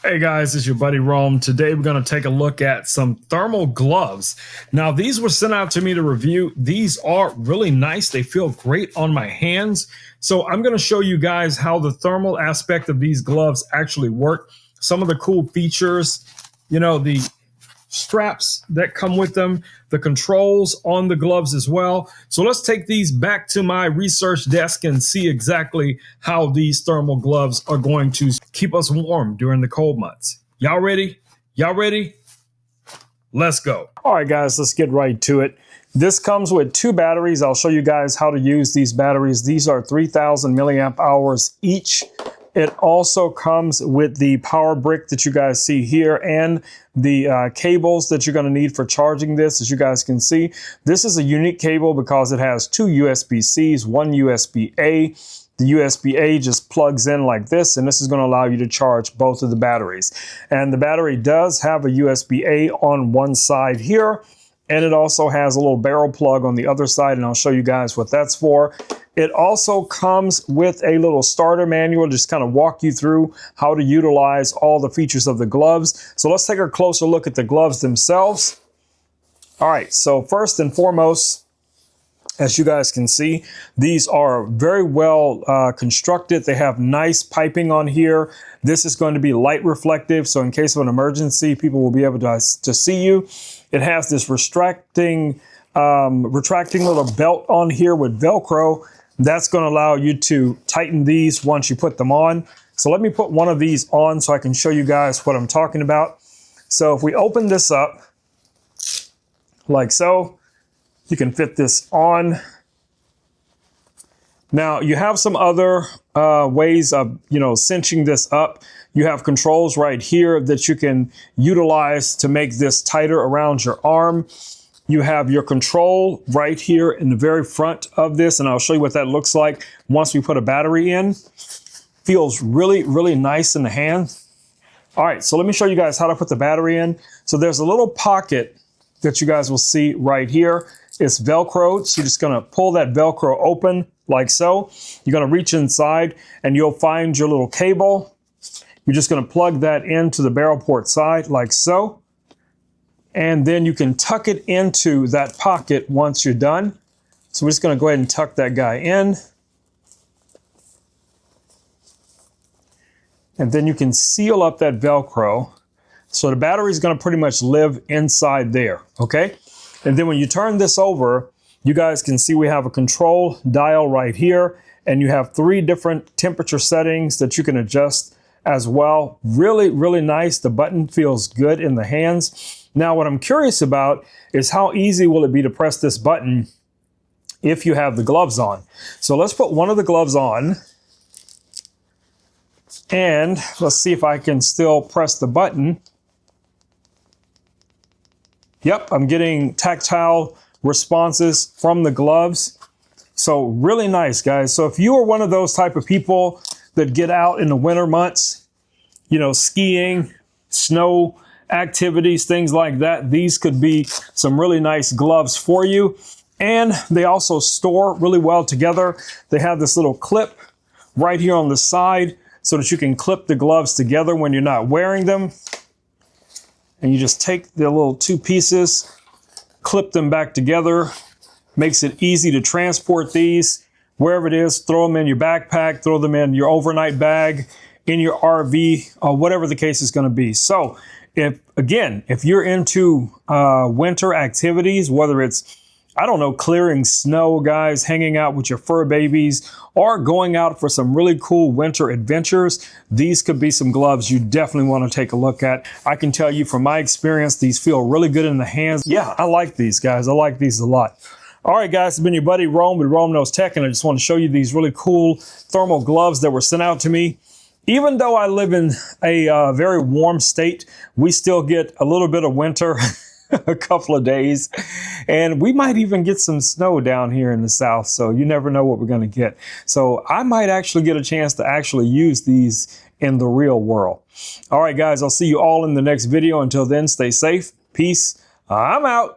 Hey guys, it's your buddy Rome. Today we're going to take a look at some thermal gloves. Now these were sent out to me to review. These are really nice. They feel great on my hands. So I'm going to show you guys how the thermal aspect of these gloves actually work. Some of the cool features, the straps that come with them, the controls on the gloves as well. So let's take these back to my research desk and see exactly how these thermal gloves are going to keep us warm during the cold months. Y'all ready? Y'all ready? Let's go. All right, guys, let's get right to it. This comes with two batteries. I'll show you guys how to use these batteries. These are 3,000 milliamp hours each. It also comes with the power brick that you guys see here and the cables that you're going to need for charging this. As you guys can see, this is a unique cable because it has two USB-Cs, one USB-A. The USB-A just plugs in like this, and this is going to allow you to charge both of the batteries. And the battery does have a USB-A on one side here, and it also has a little barrel plug on the other side, and I'll show you guys what that's for. It also comes with a little starter manual, just kind of walk you through how to utilize all the features of the gloves. So let's take a closer look at the gloves themselves. All right, so first and foremost, as you guys can see, these are very well constructed. They have nice piping on here. This is going to be light reflective, so in case of an emergency, people will be able to see you. It has this retracting little belt on here with Velcro. That's going to allow you to tighten these once you put them on. So let me put one of these on so I can show you guys what I'm talking about. So if we open this up like so, you can fit this on. Now you have some other ways of, cinching this up. You have controls right here that you can utilize to make this tighter around your arm. You have your control right here in the very front of this, and I'll show you what that looks like once we put a battery in. Feels really, really nice in the hand. All right, so let me show you guys how to put the battery in. So there's a little pocket that you guys will see right here. It's Velcro, so you're just gonna pull that Velcro open like so. You're gonna reach inside and you'll find your little cable. You're just gonna plug that into the barrel port side like so. And then you can tuck it into that pocket once you're done. So we're just going to go ahead and tuck that guy in. And then you can seal up that Velcro. So the battery is going to pretty much live inside there, okay? And then when you turn this over, you guys can see we have a control dial right here, and you have 3 different temperature settings that you can adjust as well. Really, really nice. The button feels good in the hands. Now, what I'm curious about is how easy will it be to press this button if you have the gloves on. So let's put one of the gloves on, and let's see if I can still press the button. Yep, I'm getting tactile responses from the gloves. So really nice, guys. So if you are one of those type of people that get out in the winter months, skiing, snow activities, things like that, these could be some really nice gloves for you. And they also store really well together. They have this little clip right here on the side so that you can clip the gloves together when you're not wearing them. And you just take the little 2 pieces, clip them back together. Makes it easy to transport these wherever it is. Throw them in your backpack, throw them in your overnight bag, in your RV, or whatever the case is going to be. So if you're into winter activities, whether it's, clearing snow, guys, hanging out with your fur babies, or going out for some really cool winter adventures, these could be some gloves you definitely want to take a look at. I can tell you from my experience, these feel really good in the hands. Yeah, I like these, guys. I like these a lot. All right, guys, it's been your buddy Rome with Rome Knows Tech, and I just want to show you these really cool thermal gloves that were sent out to me. Even though I live in a very warm state, we still get a little bit of winter, a couple of days, and we might even get some snow down here in the south, so you never know what we're going to get. So I might actually get a chance to actually use these in the real world. All right, guys, I'll see you all in the next video. Until then, stay safe. Peace. I'm out.